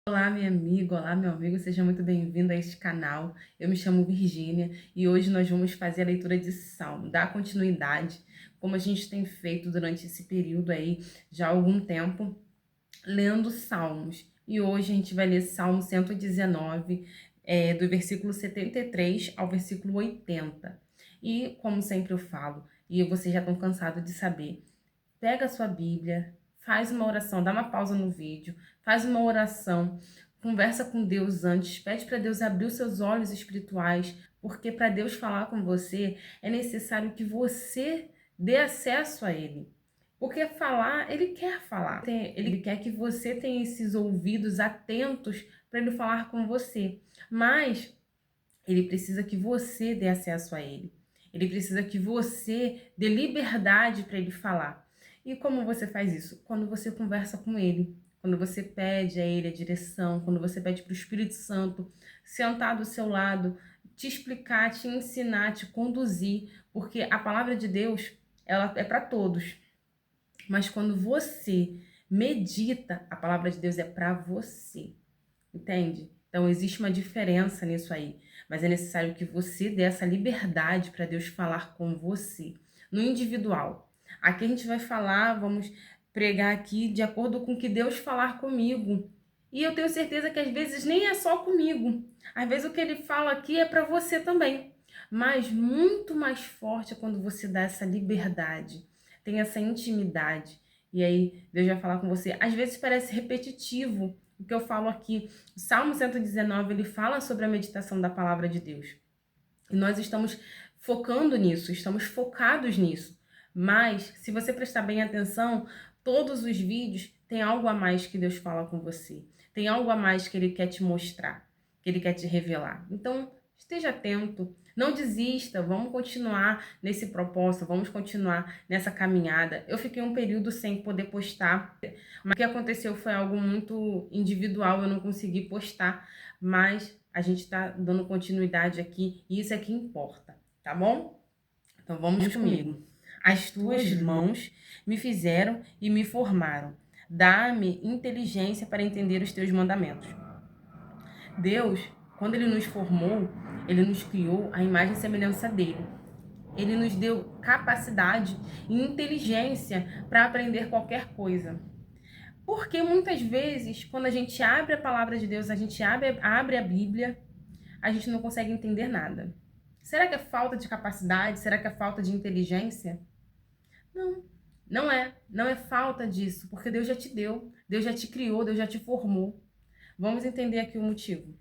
Olá, minha amiga, olá, meu amigo, seja muito bem-vindo a este canal. Eu me chamo Virgínia e hoje nós vamos fazer a leitura de Salmo, dar continuidade, como a gente tem feito durante esse período aí, já há algum tempo, lendo Salmos. E hoje a gente vai ler Salmo 119, do versículo 73 ao versículo 80. E, como sempre eu falo, e vocês já estão cansados de saber, pega a sua Bíblia, faz uma oração, dá uma pausa no vídeo, faz uma oração, conversa com Deus antes, pede para Deus abrir os seus olhos espirituais, porque para Deus falar com você é necessário que você dê acesso a Ele. Porque falar, Ele quer falar. Ele quer que você tenha esses ouvidos atentos para Ele falar com você. Mas Ele precisa que você dê acesso a Ele. Ele precisa que você dê liberdade para Ele falar. E como você faz isso? Quando você conversa com Ele, quando você pede a Ele a direção, quando você pede para o Espírito Santo sentar do seu lado, te explicar, te ensinar, te conduzir, porque a palavra de Deus, ela é para todos. Mas quando você medita, a palavra de Deus é para você. Entende? Então existe uma diferença nisso aí, mas é necessário que você dê essa liberdade para Deus falar com você, no individual. Aqui a gente vai falar, vamos pregar aqui de acordo com o que Deus falar comigo. E eu tenho certeza que às vezes nem é só comigo. Às vezes o que ele fala aqui é para você também. Mas muito mais forte é quando você dá essa liberdade, tem essa intimidade. E aí Deus vai falar com você. Às vezes parece repetitivo o que eu falo aqui. O Salmo 119, ele fala sobre a meditação da palavra de Deus. E nós estamos focando nisso, estamos focados nisso. Mas, se você prestar bem atenção, todos os vídeos têm algo a mais que Deus fala com você. Tem algo a mais que Ele quer te mostrar, que Ele quer te revelar. Então, esteja atento, não desista, vamos continuar nesse propósito, vamos continuar nessa caminhada. Eu fiquei um período sem poder postar, mas o que aconteceu foi algo muito individual, eu não consegui postar, mas a gente está dando continuidade aqui e isso é que importa, tá bom? Então vamos comigo. As tuas mãos me fizeram e me formaram. Dá-me inteligência para entender os teus mandamentos. Deus, quando Ele nos formou, Ele nos criou à imagem e semelhança dele. Ele nos deu capacidade e inteligência para aprender qualquer coisa. Porque muitas vezes, quando a gente abre a palavra de Deus, a gente abre a Bíblia, a gente não consegue entender nada. Será que é falta de capacidade? Será que é falta de inteligência? Não, não é. Não é falta disso, porque Deus já te deu, Deus já te criou, Deus já te formou. Vamos entender aqui o motivo.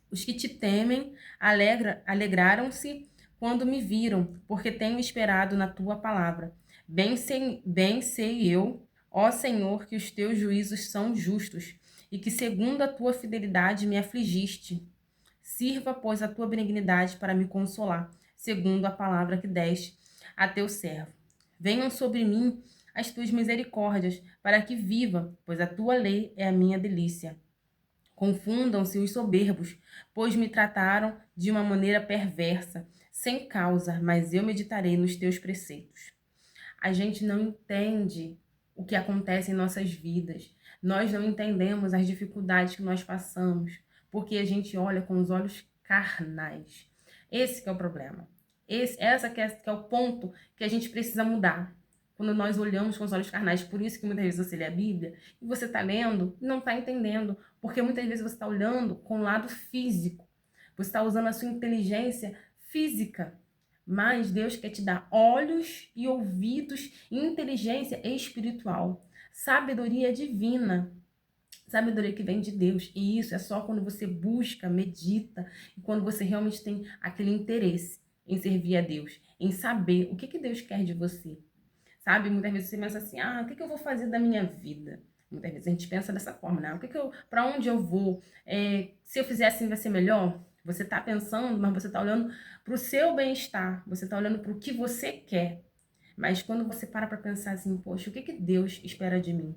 Os que te temem alegraram-se quando me viram, porque tenho esperado na tua palavra. Bem sei eu, ó Senhor, que os teus juízos são justos e que segundo a tua fidelidade me afligiste. Sirva, pois, a tua benignidade para me consolar, segundo a palavra que deste a teu servo. Venham sobre mim as tuas misericórdias, para que viva, pois a tua lei é a minha delícia. Confundam-se os soberbos, pois me trataram de uma maneira perversa, sem causa, mas eu meditarei nos teus preceitos. A gente não entende o que acontece em nossas vidas. Nós não entendemos as dificuldades que nós passamos, porque a gente olha com os olhos carnais. Esse que é o problema. Essa que é o ponto que a gente precisa mudar. Quando nós olhamos com os olhos carnais, por isso que muitas vezes você lê a Bíblia e você está lendo e não está entendendo, porque muitas vezes você está olhando com o lado físico, você está usando a sua inteligência física, mas Deus quer te dar olhos e ouvidos e inteligência espiritual, sabedoria divina, sabedoria que vem de Deus. E isso é só quando você busca, medita e quando você realmente tem aquele interesse em servir a Deus, em saber o que Deus quer de você. Sabe, muitas vezes você pensa assim, o que eu vou fazer da minha vida? Muitas vezes a gente pensa dessa forma, né? Para onde eu vou? Se eu fizer assim vai ser melhor? Você está pensando, mas você está olhando para o seu bem-estar, você está olhando para o que você quer. Mas quando você para pensar assim, poxa, o que Deus espera de mim?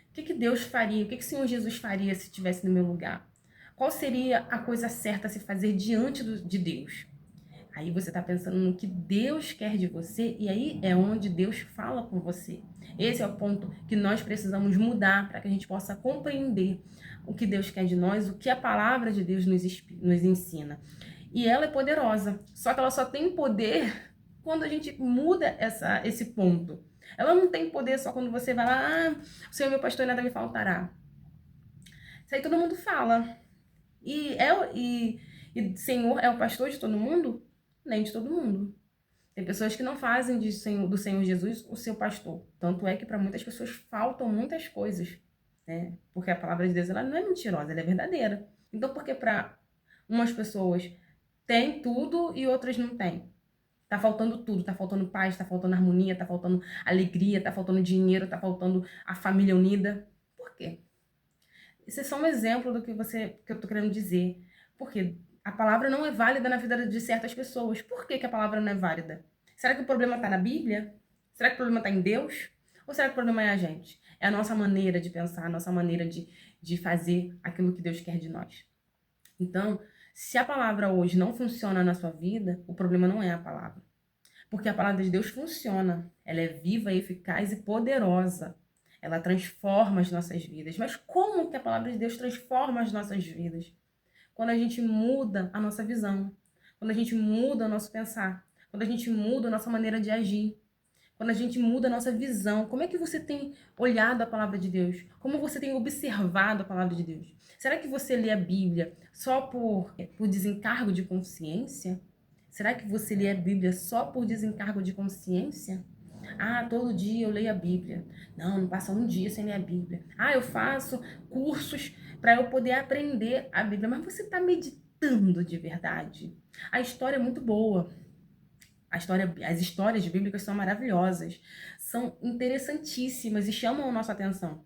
O que Deus faria? O que o Senhor Jesus faria se estivesse no meu lugar? Qual seria a coisa certa a se fazer diante de Deus? Aí você está pensando no que Deus quer de você e aí é onde Deus fala com você. Esse é o ponto que nós precisamos mudar para que a gente possa compreender o que Deus quer de nós, o que a palavra de Deus nos ensina. E ela é poderosa, só que ela só tem poder quando a gente muda esse ponto. Ela não tem poder só quando você vai lá, o Senhor é meu pastor e nada me faltará. Isso aí todo mundo fala. E Senhor é o pastor de todo mundo? Nem de todo mundo. Tem pessoas que não fazem do Senhor Jesus o seu pastor. Tanto é que para muitas pessoas faltam muitas coisas, né? Porque a palavra de Deus ela não é mentirosa, ela é verdadeira. Então, por que para umas pessoas tem tudo e outras não tem? Tá faltando tudo, tá faltando paz, tá faltando harmonia, tá faltando alegria, tá faltando dinheiro, tá faltando a família unida. Por quê? Isso é só um exemplo do que eu tô querendo dizer. Porque a palavra não é válida na vida de certas pessoas. Por que a palavra não é válida? Será que o problema está na Bíblia? Será que o problema está em Deus? Ou será que o problema é a gente? É a nossa maneira de pensar, a nossa maneira de fazer aquilo que Deus quer de nós. Então, se a palavra hoje não funciona na sua vida, o problema não é a palavra. Porque a palavra de Deus funciona. Ela é viva, eficaz e poderosa. Ela transforma as nossas vidas. Mas como que a palavra de Deus transforma as nossas vidas? Quando a gente muda a nossa visão. Quando a gente muda o nosso pensar. Quando a gente muda a nossa maneira de agir. Quando a gente muda a nossa visão. Como é que você tem olhado a palavra de Deus? Como você tem observado a palavra de Deus? Será que você lê a Bíblia só por desencargo de consciência? Será que você lê a Bíblia só por desencargo de consciência? Ah, todo dia eu leio a Bíblia. Não, não passa um dia sem ler a Bíblia. Ah, eu faço cursos para eu poder aprender a Bíblia. Mas você está meditando de verdade? A história é muito boa. As histórias bíblicas são maravilhosas. São interessantíssimas e chamam a nossa atenção.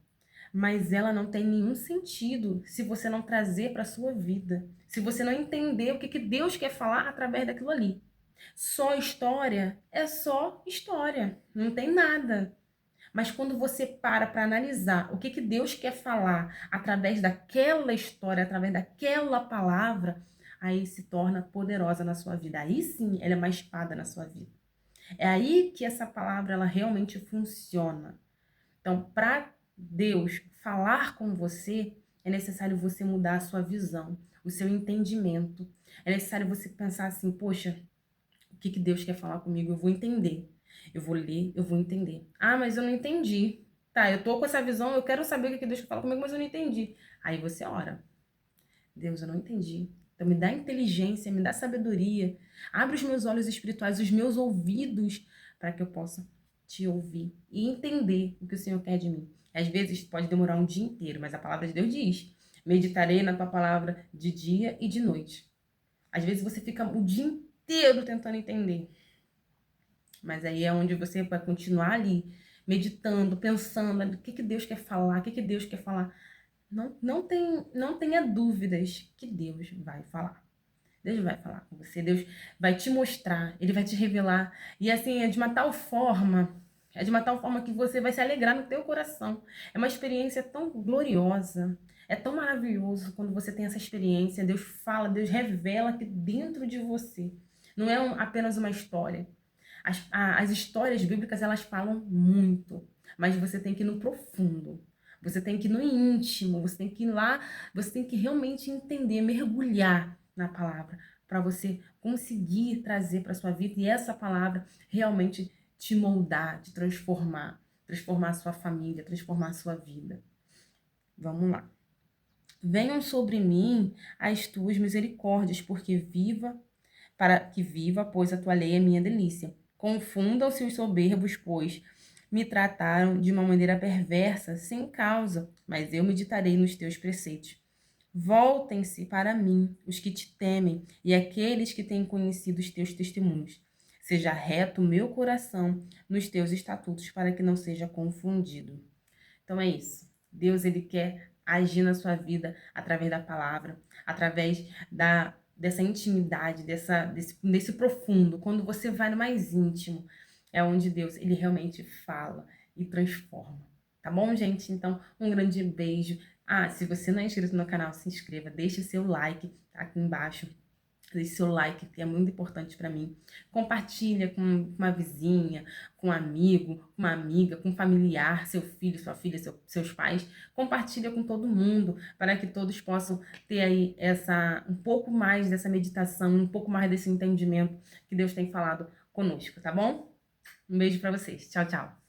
Mas ela não tem nenhum sentido se você não trazer para a sua vida. Se você não entender o que Deus quer falar através daquilo ali. Só história é só história, não tem nada. Mas quando você para analisar o que Deus quer falar através daquela história, através daquela palavra, aí se torna poderosa na sua vida. Aí sim, ela é uma espada na sua vida. É aí que essa palavra ela realmente funciona. Então, para Deus falar com você, é necessário você mudar a sua visão, o seu entendimento. É necessário você pensar assim, poxa, o que Deus quer falar comigo? Eu vou entender. Eu vou ler, eu vou entender. Ah, mas eu não entendi. Tá, eu tô com essa visão, eu quero saber o que Deus quer falar comigo, mas eu não entendi. Aí você ora. Deus, eu não entendi. Então me dá inteligência, me dá sabedoria. Abre os meus olhos espirituais, os meus ouvidos, para que eu possa te ouvir e entender o que o Senhor quer de mim. Às vezes pode demorar um dia inteiro, mas a palavra de Deus diz: meditarei na tua palavra de dia e de noite. Às vezes você fica o dia inteiro tentando entender. Mas aí é onde você vai continuar ali, meditando, pensando, o que Deus quer falar, o que Deus quer falar. Não tenha dúvidas que Deus vai falar. Deus vai falar com você, Deus vai te mostrar, Ele vai te revelar. E assim, é de uma tal forma que você vai se alegrar no teu coração. É uma experiência tão gloriosa, é tão maravilhoso quando você tem essa experiência. Deus fala, Deus revela aqui dentro de você. Não é apenas uma história. As histórias bíblicas, elas falam muito, mas você tem que ir no profundo. Você tem que ir no íntimo, você tem que ir lá, você tem que realmente entender, mergulhar na palavra, para você conseguir trazer para sua vida e essa palavra realmente te moldar, te transformar a sua família, transformar a sua vida. Vamos lá. Venham sobre mim as tuas misericórdias, para que viva, pois a tua lei é minha delícia. Confundam-se os soberbos, pois me trataram de uma maneira perversa, sem causa, mas eu meditarei nos teus preceitos. Voltem-se para mim os que te temem e aqueles que têm conhecido os teus testemunhos. Seja reto o meu coração nos teus estatutos, para que não seja confundido. Então é isso. Deus, ele quer agir na sua vida através da palavra, através dessa intimidade, desse profundo. Quando você vai no mais íntimo, é onde Deus, ele realmente fala e transforma. Tá bom, gente? Então, um grande beijo. Ah, se você não é inscrito no canal, se inscreva, deixe seu like aqui embaixo. Deixe seu like, que é muito importante para mim. Compartilha com uma vizinha, com um amigo, com uma amiga, com um familiar, seu filho, sua filha, seus pais. Compartilha com todo mundo, para que todos possam ter aí um pouco mais dessa meditação, um pouco mais desse entendimento que Deus tem falado conosco, tá bom? Um beijo para vocês. Tchau, tchau.